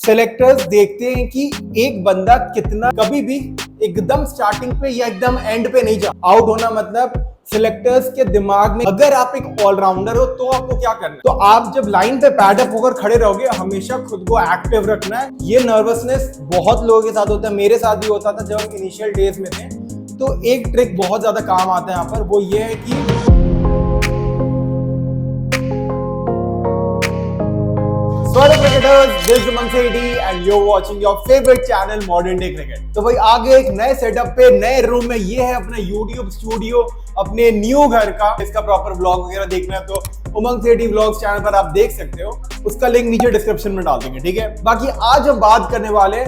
Selectors देखते हैं कि एक बंदा कितना कभी भी एकदम स्टार्टिंग पे या एकदम एंड पे नहीं जा आउट होना। मतलब सिलेक्टर्स के दिमाग में अगर आप एक ऑलराउंडर हो तो आपको क्या करना है, तो आप जब लाइन पे पैडअप होकर खड़े रहोगे हमेशा खुद को एक्टिव रखना है। ये नर्वसनेस बहुत लोगों के साथ होता है, मेरे साथ भी होता था जब हम इनिशियल डेज में थे। तो एक ट्रिक बहुत ज्यादा काम आता है यहाँ पर, वो ये है कि this is Mansedi and you watching your favourite channel modern day cricket. तो भाई आगे एक नए सेटअप पे नए रूम में, ये है अपना यूट्यूब स्टूडियो अपने न्यू घर का। इसका प्रॉपर व्लॉग वगैरह देखना है तो उमंग सेठी व्लॉग्स चैनल पर आप देख सकते हो, उसका लिंक नीचे डिस्क्रिप्शन में डाल देंगे, ठीक है। बाकी आज हम बात करने वाले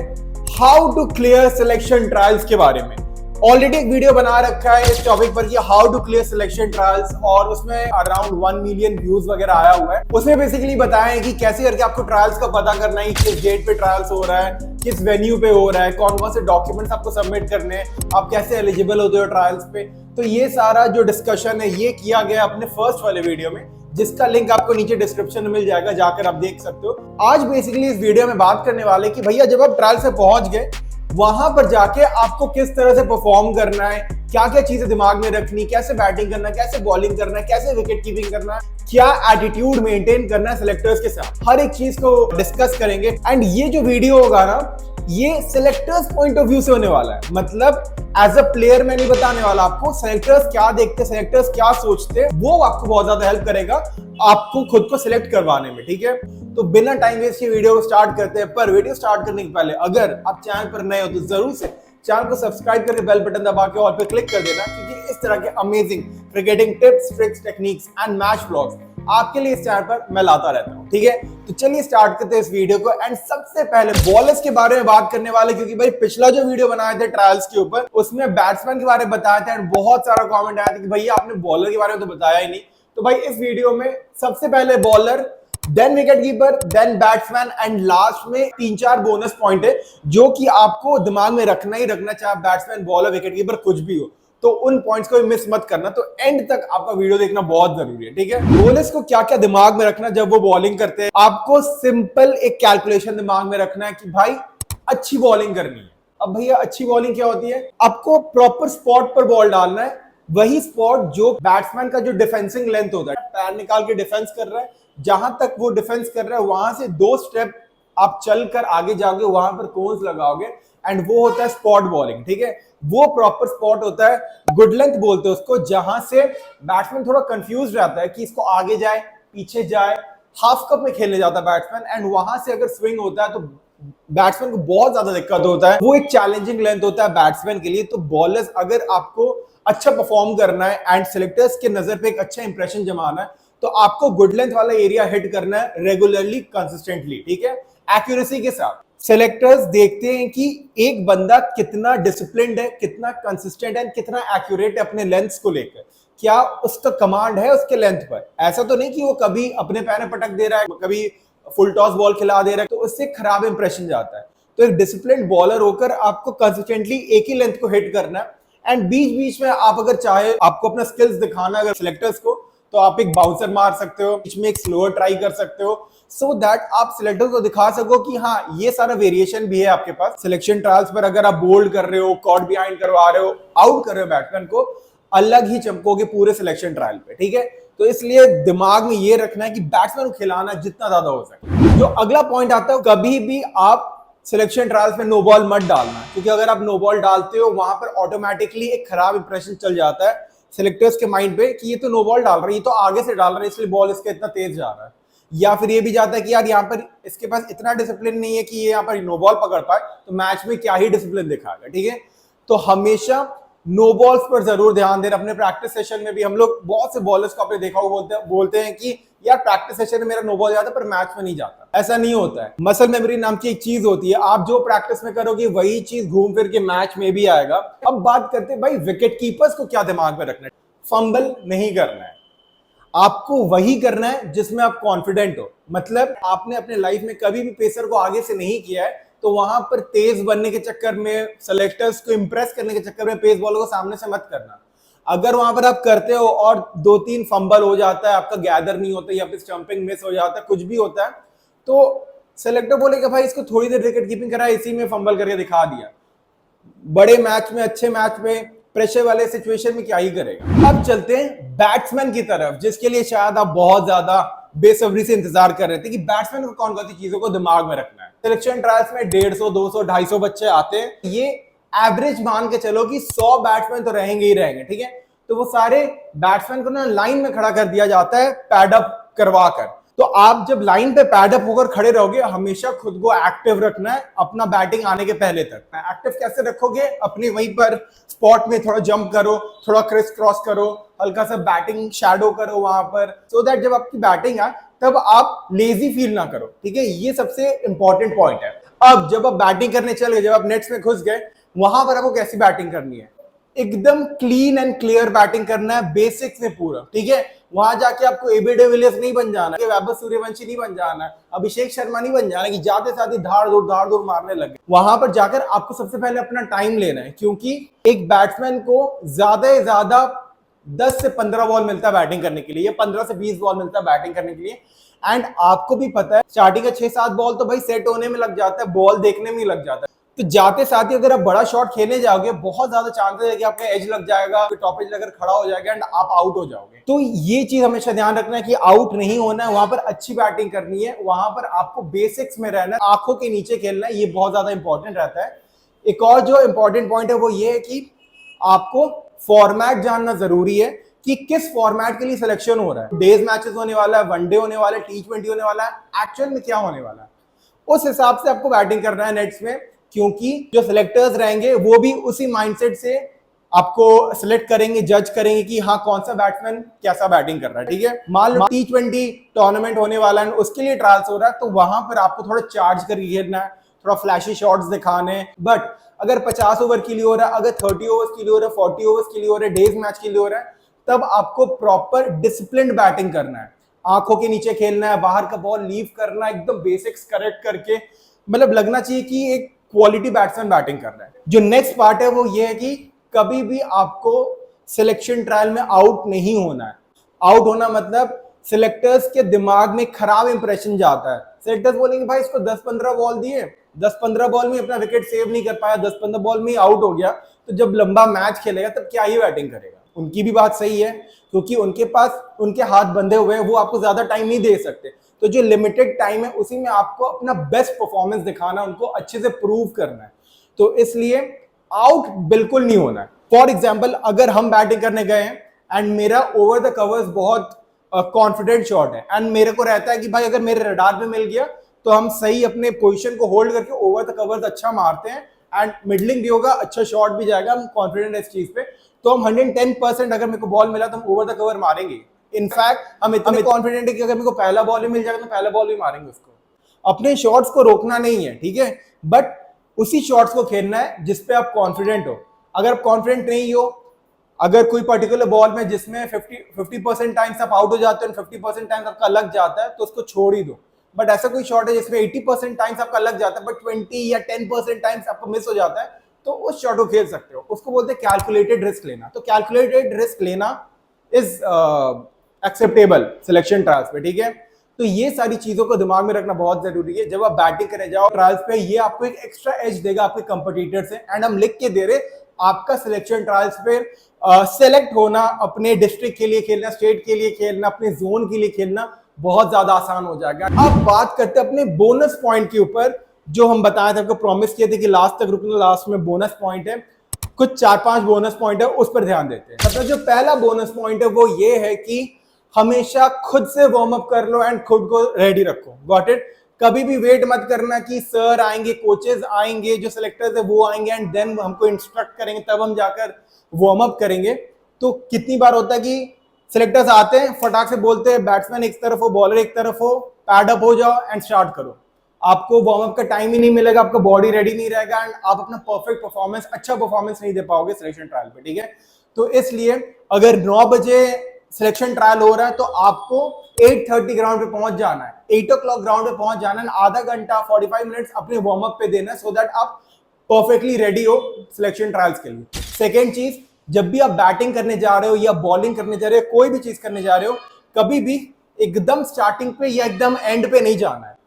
how to clear selection trials के बारे में। ऑलरेडी एक वीडियो बना रखा है इस टॉपिक पर कि how to clear selection trials, और उसमें अराउंड 1 मिलियन व्यूज वगैरह आया हुआ है। उसमें बेसिकली बताया है कि कैसे करके आपको ट्रायल्स का पता करना है, किस डेट पे ट्रायल्स हो रहा है, किस वेन्यू पे हो रहा है, कौन कौन से डॉक्यूमेंट्स आपको सबमिट करने हैं, आप कैसे एलिजिबल होते हो ट्रायल्स पे। तो ये सारा जो डिस्कशन है ये किया गया अपने फर्स्ट वाले वीडियो में, जिसका लिंक आपको नीचे डिस्क्रिप्शन में मिल जाएगा, जाकर आप देख सकते हो। आज बेसिकली इस वीडियो में बात करने वाले कि भैया जब आप ट्रायल से पहुंच गए वहां पर जाके आपको किस तरह से परफॉर्म करना है, क्या क्या चीजें दिमाग में रखनी, कैसे बैटिंग करना है, कैसे बॉलिंग करना है, कैसे विकेट कीपिंग करना है, क्या एटीट्यूड मेंटेन करना है सिलेक्टर्स के साथ, हर एक चीज को डिस्कस करेंगे। एंड ये जो वीडियो होगा ना, ये सिलेक्टर्स पॉइंट ऑफ व्यू से होने वाला है। मतलब एज अ प्लेयर मैं नहीं बताने वाला आपको, सिलेक्टर्स क्या देखते, सिलेक्टर्स क्या सोचते, वो आपको बहुत ज्यादा हेल्प करेगा आपको खुद को सिलेक्ट करवाने में, ठीक है। तो बिना टाइम वेस्ट के वीडियो को स्टार्ट करते हैं। पर वीडियो स्टार्ट करने के पहले अगर आप चैनल पर नए हो तो जरूर से चैनल को सब्सक्राइब करके बेल बटन दबा के ऑल पे क्लिक कर देना, क्योंकि इस तरह के amazing cricketing tips, tricks, techniques and match vlogs आपके लिए इस चैनल पर मैं लाता रहता हूं, ठीक है। तो चलिए स्टार्ट करते हैं इस वीडियो को। एंड सबसे पहले बॉलर्स के बारे में बात करने वाले, क्योंकि भाई पिछला जो वीडियो बनाए थे ट्रायल्स के ऊपर उसमें बैट्समैन के बारे में बताया था एंड बहुत सारा कमेंट आया था कि भैया आपने बॉलर के बारे में तो बताया ही नहीं। तो भाई इस वीडियो में सबसे पहले bowler, then wicket keeper, then batsman and last में 3-4 बोनस पॉइंट है जो कि आपको दिमाग में रखना ही रखना, चाहे बैट्समैन, बॉलर, विकेट कीपर कुछ भी हो, तो उन पॉइंट्स को मिस मत करना। तो एंड तक आपका वीडियो देखना बहुत जरूरी है, ठीक है। बॉलर्स को क्या क्या दिमाग में रखना जब वो बॉलिंग करते हैं, आपको सिंपल एक कैलकुलेशन दिमाग में रखना है कि भाई अच्छी बॉलिंग करनी है। अब भैया अच्छी बॉलिंग क्या होती है, आपको प्रॉपर स्पॉट पर बॉल डालना है, वही स्पॉट जो बैट्समैन का जो डिफेंसिंग लेंथ होता है, पैर निकाल के डिफेंस कर रहा है, जहां तक वो डिफेंस कर रहा है वहां से 2 स्टेप आप चलकर आगे जाओगे, वहां पर कोन्स लगाओगे एंड वो होता है स्पॉट बॉलिंग, ठीक है। वो प्रॉपर स्पॉट होता है, गुड लेंथ बोलते हैं उसको, जहां से बैट्समैन थोड़ा कंफ्यूज रहता है कि इसको आगे जाए पीछे जाए, हाफ कप में खेलने जाता है बैट्समैन, एंड वहां से अगर स्विंग होता है तो बैट्समैन को बहुत ज्यादा दिक्कत होता है। वो एक चैलेंजिंग लेंथ होता है बैट्समैन के लिए। तो बॉलर्स, अगर आपको अच्छा परफॉर्म करना है एंड सिलेक्टर्स के नजर पे एक अच्छा इंप्रेशन जमाना है, तो आपको गुड लेंथ वाला एरिया हिट करना है रेगुलरली, कंसिस्टेंटली, ठीक है, एक्यूरेसी के साथ। सिलेक्टर्स देखते हैं कि एक बंदा कितना डिसिप्लिन्ड है, कितना कंसिस्टेंट है, कितना एक्यूरेट है अपने लेंथ्स को लेकर, क्या उसका कमांड है उसके लेंथ पर। ऐसा तो नहीं कि वो कभी अपने पैर में पटक दे रहा है, कभी फुल टॉस बॉल खिला दे रहा है, तो उससे खराब इंप्रेशन जाता है। तो एक डिसिप्लिन्ड बॉलर होकर आपको कंसिस्टेंटली एक ही लेंथ को हिट करना है, एंड बीच बीच में आप अगर चाहे आपको अपना स्किल्स दिखाना अगर सिलेक्टर्स को, तो आप एक बाउंसर मार सकते हो, बीच में एक स्लोअर ट्राई कर सकते हो, सो दैट आप सिलेक्टर्स को दिखा सको कि हाँ ये सारा वेरिएशन भी है आपके पास। सिलेक्शन ट्रायल्स पर अगर आप बोल्ड कर रहे हो, कॉट बिहाइंड करवा रहे हो, आउट कर रहे हो बैट्समैन को, अलग ही चमकोगे पूरे सिलेक्शन ट्रायल पे, ठीक है। तो इसलिए दिमाग में ये रखना है कि बैट्समैन को खिलाना जितना ज्यादा हो सके। जो अगला पॉइंट आता है, कभी भी आप सिलेक्शन ट्रायल्स में नो बॉल मत डालना, क्योंकि अगर आप नो बॉल डालते हो वहां पर ऑटोमेटिकली एक खराब इंप्रेशन चल जाता है सिलेक्टर्स के माइंड पे कि ये तो नो बॉल डाल रहा है, ये तो आगे से डाल रहा है इसलिए बॉल इसका इतना तेज जा रहा है। या फिर ये भी जाता है कि यार यहाँ पर इसके पास इतना डिसिप्लिन नहीं है कि ये यहाँ पर नो बॉल पकड़ पाए, तो मैच में क्या ही डिसिप्लिन दिखाएगा, ठीक है। तो हमेशा नो बॉल्स पर जरूर ध्यान देना। अपने प्रैक्टिस सेशन में भी हम लोग बहुत से बॉलर्स को आपने देखा होगा बोलते हैं कि यार प्रैक्टिस सेशन में मेरा नो बॉल जाता है पर मैच में नहीं जाता। ऐसा नहीं होता है। मसल मेमोरी नाम की एक चीज होती है, आप जो प्रैक्टिस में करोगे वही चीज घूम फिर के मैच में भी आएगा। अब बात करते हैं भाई विकेट कीपर्स को क्या दिमाग में रखना है। फंबल नहीं करना है, आपको वही करना है जिसमें आप कॉन्फिडेंट हो। मतलब आपने अपने लाइफ में कभी भी पेसर को आगे से नहीं किया है, तो वहां पर तेज बनने के चक्कर में, सिलेक्टर्स को इंप्रेस करने के चक्कर में पेस बॉलर को सामने से मत करना। अगर वहां पर आप करते हो और 2-3 फंबल हो जाता है, आपका गैदर नहीं होता या फिर स्टंपिंग मिस हो जाता है, कुछ भी होता है, तो सेलेक्टर बोलेगा भाई इसको थोड़ी देर विकेट कीपिंग करा, इसी में फंबल करके दिखा दिया। बड़े मैच में, अच्छे मैच में, प्रेशर वाले सिचुएशन में क्या ही करेगा। अब चलते हैं बैट्समैन की तरफ, जिसके लिए शायद आप बहुत ज्यादा बेसब्री से इंतजार कर रहे थे कि बैट्समैन को कौन कौन सी चीजों को दिमाग में रखना है। सिलेक्शन ट्रायल्स में 150, 200, 250 बच्चे आते हैं। ये एवरेज मान के चलो कि 100 बैट्समैन तो रहेंगे ही रहेंगे, ठीक है। तो वो सारे बैट्समैन को ना लाइन में खड़ा कर दिया जाता है पैड अप करवा कर। तो आप जब लाइन पे पैड अप होकर खड़े रहोगे, हमेशा खुद को एक्टिव रखना है अपना बैटिंग आने के पहले तक। एक्टिव कैसे रखोगे? अपनी वहीं पर स्पॉट में थोड़ा जंप करो, थोड़ा क्रिस क्रॉस करो, हल्का सा बैटिंग शैडो करो वहां पर, सो दैट जब आपकी बैटिंग आए तब आप लेजी फील ना करो, ठीक है। ये सबसे इंपॉर्टेंट पॉइंट है। अब जब आप बैटिंग करने चल गए, जब आप नेट्स में घुस गए, वहां पर आपको कैसी बैटिंग करनी है? एकदम क्लीन एंड क्लियर बैटिंग करना है, बेसिक्स में पूरा, ठीक है। वहां जाके आपको एबी डिविलियर्स नहीं बन जाना है, वैभव सूर्यवंशी नहीं बन जाना है, अभिषेक शर्मा नहीं बन जाना कि जाते साथ ही धाड़ दूर मारने लगे। वहां पर जाकर आपको सबसे पहले अपना टाइम लेना है, क्योंकि एक बैट्समैन को ज्यादा से ज्यादा 10 से 15 बॉल मिलता है बैटिंग करने के लिए, 15 से 20 बॉल मिलता है बैटिंग करने के लिए। एंड आपको भी पता है स्टार्टिंग का 6-7 बॉल तो भाई सेट होने में लग जाता है, बॉल देखने में लग जाता है। तो जाते साथ ही अगर आप बड़ा शॉट खेलने जाओगे, बहुत ज्यादा चांसेस है कि आपका एज लग जाएगा, टॉप एज लगकर खड़ा हो जाएगा एंड आप आउट हो जाओगे। तो ये चीज हमेशा ध्यान रखना है कि आउट नहीं होना है, वहां पर अच्छी बैटिंग करनी है, वहां पर आपको बेसिक्स में रहना है, आंखों के नीचे खेलना है, ये बहुत ज्यादा इंपॉर्टेंट रहता है। एक और जो इंपॉर्टेंट पॉइंट है वो ये है कि आपको फॉर्मेट जानना जरूरी है कि किस फॉर्मेट के लिए सिलेक्शन हो रहा है। डेज मैचेस होने वाला है, वनडे होने वाला है, T20 होने वाला है, एक्चुअल में क्या होने वाला है, उस हिसाब से आपको बैटिंग करना है नेट्स में। क्योंकि जो सिलेक्टर्स रहेंगे वो भी उसी माइंडसेट से आपको सिलेक्ट करेंगे, जज करेंगे कि हाँ कौन सा बैट्समैन कैसा बैटिंग कर रहा है, ठीक है। मान लो T20 टूर्नामेंट होने वाला है, उसके लिए ट्रायल्स हो रहा है, तो वहां पर आपको थोड़ा चार्ज करके खेलना है, थोड़ा फ्लैशी शॉट्स दिखाने। बट अगर 50 ओवर के लिए हो रहा है, अगर 30 ओवर्स के लिए हो रहा है, 40 ओवर्स के लिए हो रहा है, डेज मैच के लिए हो रहा है, तब आपको प्रॉपर डिसिप्लिन्ड बैटिंग करना है, आंखों के नीचे खेलना है, बाहर का बॉल लीव करना है, एकदम बेसिक्स करेक्ट करके, मतलब लगना चाहिए कि एक क्वालिटी बैट्समैन बैटिंग कर रहा है। जो नेक्स्ट पार्ट है वो ये है कि कभी भी आपको सिलेक्शन ट्रायल में आउट नहीं होना है। आउट होना मतलब सिलेक्टर्स के दिमाग में खराब इंप्रेशन जाता है। सिलेक्टर्स बोलेंगे भाई इसको 10-15 बॉल दिए, 10-15 बॉल में अपना विकेट सेव नहीं कर पाया, 10-15 बॉल में आउट हो गया, तो जब लंबा मैच खेलेगा तब क्या ही बैटिंग करेगा। उनकी भी बात सही है, क्योंकि उनके पास उनके हाथ बंधे हुए हैं, वो आपको ज्यादा टाइम नहीं दे सकते। तो जो लिमिटेड टाइम है उसी में आपको अपना बेस्ट परफॉर्मेंस दिखाना, उनको अच्छे से प्रूव करना है। तो इसलिए आउट बिल्कुल नहीं होना है। फॉर एग्जाम्पल अगर हम बैटिंग करने गए हैं एंड मेरा ओवर द कवर्स बहुत कॉन्फिडेंट शॉट है एंड मेरे को रहता है कि भाई अगर मेरे रडार पे मिल गया तो हम सही अपने पोजीशन को होल्ड करके ओवर द कवर्स अच्छा मारते हैं एंड मिडलिंग भी होगा, अच्छा शॉट भी जाएगा, हम कॉन्फिडेंट है इस चीज पे, तो हम 110% अगर मेरे को बॉल मिला तो हम ओवर द कवर मारेंगे। इनफैक्ट हम इतने कॉन्फिडेंट है कि अगर मेरे को पहला बॉल ही मिल जाएगा तो पहला बॉल भी मारेंगे उसको। अपने शॉट्स को रोकना नहीं है, ठीक है, बट उसी शॉट्स को खेलना है जिसपे आप कॉन्फिडेंट हो। अगर आप कॉन्फिडेंट नहीं हो, अगर कोई पर्टिकुलर बॉल में जिसमें 50% टाइम्स आप आउट हो जाते हैं, 50% टाइम्स आपका लग जाता है, तो उसको छोड़ ही दो। बट ऐसा कोई शॉट है जिसमें 80% टाइम्स आपका लग जाता है बट 20 या 10% टाइम्स आपको मिस हो जाता है, तो उस शॉट को खेल सकते हो। उसको बोलते हैं कैलकुलेटेड रिस्क लेना। तो कैलकुलेटेड रिस्क लेना इज एक्सेप्टेबल सिलेक्शन ट्रायल्स पे, ठीक है। तो ये सारी चीजों को दिमाग में रखना बहुत जरूरी है। जब आप बैटिंग करने जाओ ट्रायल्स पे, ये आपको एक एक्स्ट्रा एज देगा आपके कंपटीटर से। एंड हम लिख के दे रहे, आपका सिलेक्शन ट्रायल्स पे सेलेक्ट होना, अपने डिस्ट्रिक्ट के लिए खेलना, स्टेट के लिए खेलना, अपने जोन के लिए खेलना बहुत ज्यादा आसान हो जाएगा। अब बात करते हैं अपने बोनस पॉइंट के ऊपर, जो हम बताए थे, आपको प्रॉमिस किए थे कि लास्ट तक रुकना, लास्ट में बोनस पॉइंट है, कुछ 4-5 बोनस पॉइंट है, उस पर ध्यान देते हैं। मतलब जो पहला बोनस पॉइंट है वो ये है कि हमेशा खुद से वार्म अप कर लो एंड खुद को रेडी रखो। Got it? कभी भी वेट मत करना कि सर आएंगे, कोचेस आएंगे, जो सिलेक्टर्स है वो आएंगे एंड देन हमको इंस्ट्रक्ट करेंगे, तब हम जाकर वार्म अप करेंगे। तो कितनी बार होता है कि सिलेक्टर्स आते हैं, फटाक से बोलते हैं बैट्समैन एक तरफ हो, बॉलर एक तरफ हो, पैड अप हो जाओ एंड स्टार्ट करो। आपको वार्म अप का टाइम ही नहीं मिलेगा, आपका बॉडी रेडी नहीं रहेगा एंड आप अपना परफेक्ट परफॉर्मेंस, अच्छा परफॉर्मेंस नहीं दे पाओगे सिलेक्शन ट्रायल पे, ठीक है। तो इसलिए अगर 9 बजे सिलेक्शन ट्रायल हो रहा है तो आपको 8:30 ग्राउंड पे पहुंच जाना है, 8 o'clock ग्राउंड पे पहुंच जाना है, आधा घंटा 45 मिनट्स अपने वार्म अप पे देना है, सो दैट आप परफेक्टली रेडी हो सिलेक्शन ट्रायल्स के लिए। सेकेंड चीज, जब भी आप बैटिंग करने जा रहे हो या बॉलिंग करने जा रहे हो, कोई भी चीज करने जा रहे हो, कभी भी एकदम स्टार्टिंग पे या एकदम एंड पे नहीं जाना है।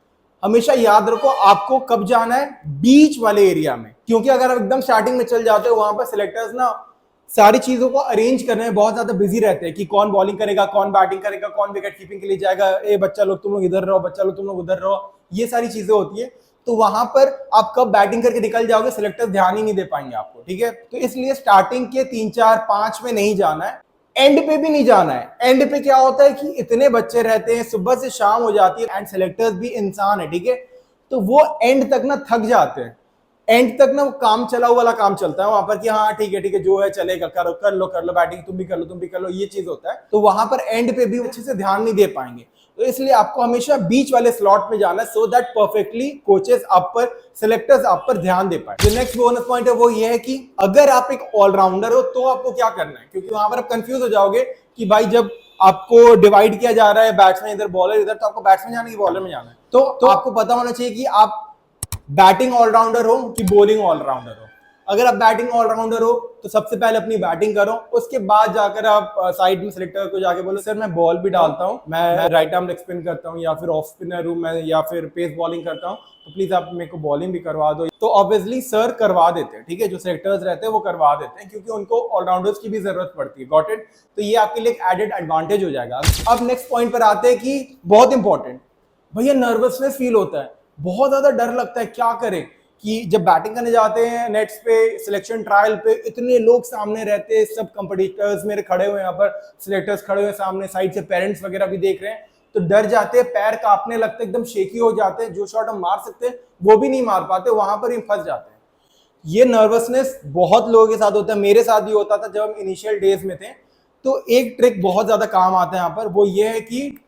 हमेशा याद रखो आपको कब जाना है, बीच वाले एरिया में, क्योंकि अगर आप एकदम स्टार्टिंग में चल जाते हो वहां पर सिलेक्टर्स ना सारी चीजों को अरेंज करने में बहुत ज्यादा बिजी रहते हैं कि कौन बॉलिंग करेगा, कौन बैटिंग करेगा, कौन विकेट कीपिंग के लिए जाएगा, ए बच्चा लोग तुम लोग इधर रहो, बच्चा लोग तुम लोग उधर रहो, ये सारी चीजें होती है। तो वहां पर आप कब बैटिंग करके निकल जाओगे सिलेक्टर ध्यान ही नहीं दे पाएंगे आपको, ठीक है। तो इसलिए स्टार्टिंग के 3 4 5 में नहीं जाना है, एंड पे भी नहीं जाना है। एंड पे क्या होता है कि इतने बच्चे रहते हैं, सुबह से शाम हो जाती है, एंड सिलेक्टर्स भी इंसान है, ठीक है। तो वो एंड तक ना थक जाते हैं, एंड तक ना वो काम चलाओ वाला काम चलता है वहां पर कि हाँ ठीक है जो है चलेगा, करो कर लो बैटिंग, तुम भी कर लो, ये चीज होता है। तो वहां पर एंड पे भी अच्छे से ध्यान नहीं दे पाएंगे। तो इसलिए आपको हमेशा बीच वाले स्लॉट में जाना है, सो दैट परफेक्टली कोचेस आप पर, सिलेक्टर्स आप पर ध्यान दे पाए। जो नेक्स्ट बोनस पॉइंट है वो ये है कि अगर आप एक ऑलराउंडर हो तो आपको क्या करना है, क्योंकि वहां पर आप कंफ्यूज हो जाओगे कि भाई जब आपको डिवाइड किया जा रहा है बैट्समैन इधर बॉलर इधर, तो आपको बैट्समैन जाना है कि बॉलर में जाना है। तो आपको पता होना चाहिए कि आप बैटिंग ऑलराउंडर हो कि बॉलिंग ऑलराउंडर हो। अगर आप बैटिंग ऑलराउंडर हो तो सबसे पहले अपनी बैटिंग करो, उसके बाद जाकर आप साइड में सिलेक्टर को जाके बोलो सर मैं बॉल भी डालता हूँ, मैं राइट आर्म लेग स्पिन करता हूँ, या फिर ऑफ स्पिनर हूँ मैं, या फिर पेस बॉलिंग करता हूँ, तो प्लीज आप मेरे को बॉलिंग भी करवा दो। तो ऑब्वियसली सर करवा देते हैं, ठीक है, जो सिलेक्टर्स रहते हैं वो करवा देते हैं, क्योंकि उनको ऑलराउंडर्स की भी जरूरत पड़ती है। Got it. तो ये आपके लिए एक एडेड एडवांटेज हो जाएगा। अब नेक्स्ट पॉइंट पर आते हैं कि बहुत इंपॉर्टेंट, भैया नर्वसनेस फील होता है, बहुत ज्यादा डर लगता है, क्या करें कि जब बैटिंग करने जाते हैं नेट्स पे, सिलेक्शन ट्रायल पे, इतने लोग सामने रहते हैं, सब कंपटीटर्स मेरे खड़े हुए, यहाँ पर सिलेक्टर्स खड़े हुए सामने, साइड से पेरेंट्स वगैरह भी देख रहे हैं, तो डर जाते हैं, पैर कांपने लगते हैं, एकदम शेकी हो जाते हैं, जो शॉट हम मार सकते हैं वो भी नहीं मार पाते, वहां पर ही फंस जाते हैं। ये नर्वसनेस बहुत लोगों के साथ होता है, मेरे साथ भी होता था जब हम इनिशियल डेज में थे। तो एक ट्रिक बहुत ज्यादा काम आता है यहाँ पर, वो ये है कि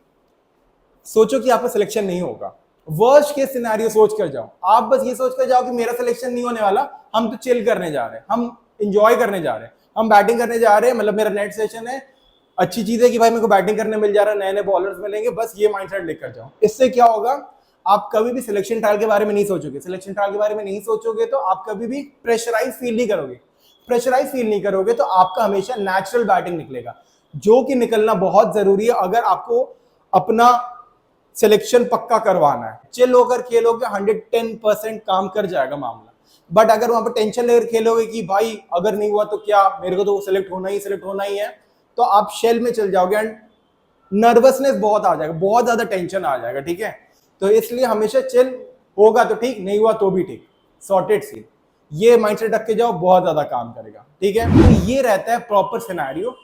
सोचो कि आपका सिलेक्शन नहीं होगा, वर्स्ट केस सिनेरियो सोच कर जाओ। आप बस ये सोच कर जाओ कि मेरा सिलेक्शन नहीं होने वाला, हम तो चिल करने जा रहे हैं, हम इंजॉय करने जा रहे हैं, हम बैटिंग करने जा रहे हैं, मतलब मेरा नेट सेशन है, अच्छी चीज है कि भाई मेरे को बैटिंग करने मिल जा रहा है, नए नए बॉलर्स मिलेंगे, बस ये माइंडसेट लेकर जाओ। इससे क्या होगा, आप कभी भी सिलेक्शन ट्रायल के बारे में नहीं सोचोगे। सिलेक्शन ट्रायल के बारे में नहीं सोचोगे तो आप कभी भी प्रेशराइज फील नहीं करोगे। प्रेशराइज फील नहीं करोगे तो आपका हमेशा नेचुरल बैटिंग निकलेगा, जो कि निकलना बहुत जरूरी है अगर आपको अपना सिलेक्शन पक्का करवाना है। चिल होकर खेलोगे 110% काम कर जाएगा मामला। बट अगर वहां पर टेंशन लेकर खेलोगे कि भाई अगर नहीं हुआ तो क्या, मेरे को तो सिलेक्ट होना ही है, तो आप शेल में चल जाओगे एंड नर्वसनेस बहुत आ जाएगा, बहुत ज्यादा टेंशन आ जाएगा, ठीक है। तो इसलिए हमेशा चिल, होगा तो ठीक, नहीं हुआ तो भी ठीक, सॉर्टेड सी, ये माइंडसेट रख के जाओ, बहुत ज्यादा काम करेगा, ठीक है। तो ये रहता है प्रॉपर सिनेरियो।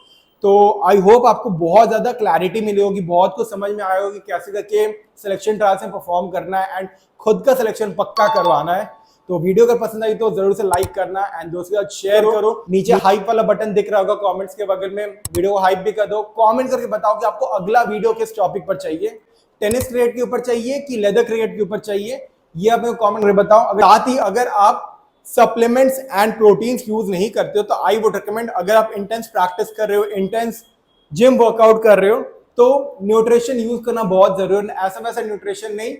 तो आई होप आपको बहुत ज्यादा क्लैरिटी मिली होगी, बहुत कुछ समझ में आया होगी कैसे करके सिलेक्शन ट्रायल्स में परफॉर्म करना है एंड खुद का सिलेक्शन पक्का करवाना है। तो वीडियो अगर पसंद आई तो जरूर से लाइक करना एंड दोस्तों के साथ शेयर करो। नीचे हाइप वाला बटन दिख रहा होगा कमेंट्स के बगल में, वीडियो को हाइप भी कर दो। कमेंट करके बताओ कि आपको अगला वीडियो किस टॉपिक पर चाहिए, टेनिस क्रिकेट के ऊपर चाहिए कि लेदर क्रिकेट के ऊपर चाहिए, ये आप कमेंट करके बताओ। साथ ही अगर आप सप्लीमेंट्स एंड प्रोटीन्स यूज नहीं करते हो तो आई वुड रिकमेंड, अगर आप इंटेंस प्रैक्टिस कर रहे हो, इंटेंस जिम वर्कआउट कर रहे हो, तो न्यूट्रिशन यूज करना बहुत जरूरी है। ऐसा वैसा न्यूट्रिशन नहीं,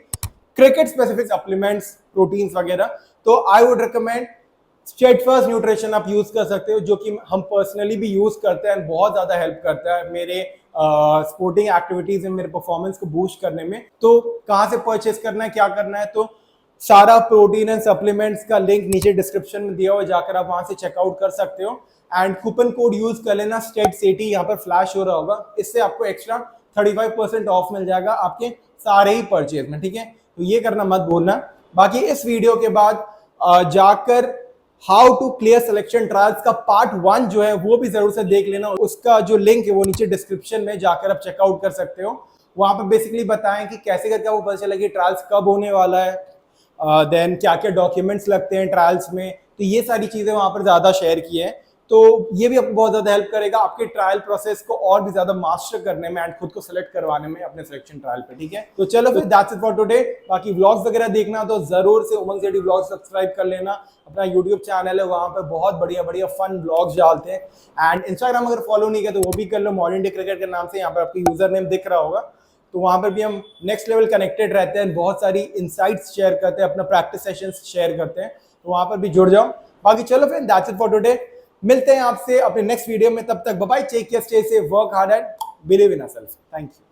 क्रिकेट स्पेसिफिक सप्लीमेंट्स, प्रोटीन्स वगैरह। तो I would recommend steadfast nutrition आप यूज कर सकते हो, जो कि हम पर्सनली भी यूज करते हैं, बहुत ज्यादा हेल्प करता है मेरे स्पोर्टिंग एक्टिविटीज में, मेरे परफॉर्मेंस को बूस्ट करने में। तो कहाँ से परचेस करना है, क्या करना है, तो सारा प्रोटीन एंड सप्लीमेंट्स का लिंक नीचे डिस्क्रिप्शन में दिया हुआ, जाकर आप वहां से चेकआउट कर सकते हो। एंड कूपन कोड यूज कर लेना STED80, यहाँ पर फ्लैश हो रहा होगा, इससे आपको एक्स्ट्रा 35% ऑफ मिल जाएगा आपके सारे ही परचेज में, ठीक है। तो ये करना मत भूलना। बाकी इस वीडियो के बाद जाकर how to clear selection trials का पार्ट 1 जो है वो भी जरूर से देख लेना, उसका जो लिंक है वो नीचे डिस्क्रिप्शन में जाकर आप चेकआउट कर सकते हो। वहां पर बेसिकली बताएं कि कैसे करके आपको पता चला कि ट्रायल्स कब होने वाला है, देन क्या क्या डॉक्यूमेंट्स लगते हैं ट्रायल्स में, तो ये सारी चीजें वहां पर ज्यादा शेयर की है। तो ये भी आपको बहुत ज्यादा हेल्प करेगा आपके ट्रायल प्रोसेस को और भी ज्यादा मास्टर करने में एंड खुद को सिलेक्ट करवाने में अपने सिलेक्शन ट्रायल पे, ठीक है। तो चलो फिर दैट्स इट फॉर टुडे। बाकी व्लॉग्स वगैरह देखना तो जरूर से उमंग जेडी व्लॉग सब्सक्राइब कर लेना, अपना यूट्यूब चैनल है, वहां पर बहुत बढ़िया बढ़िया फन व्लॉग्स डालते हैं। एंड इंस्टाग्राम अगर फॉलो नहीं किया तो वो भी कर लो, मॉडर्न डे क्रिकेट के नाम से, यहाँ पर आपको यूजर नेम दिख रहा होगा। तो वहां पर भी हम नेक्स्ट लेवल कनेक्टेड रहते हैं, बहुत सारी इनसाइट्स शेयर करते हैं, अपना प्रैक्टिस सेशंस शेयर करते हैं, तो वहां पर भी जुड़ जाओ। बाकी चलो फिर दैट्स इट फॉर टुडे, मिलते हैं आपसे अपने नेक्स्ट वीडियो में, तब तक bye bye, take care, stay safe, work hard and believe in yourself. Thank you.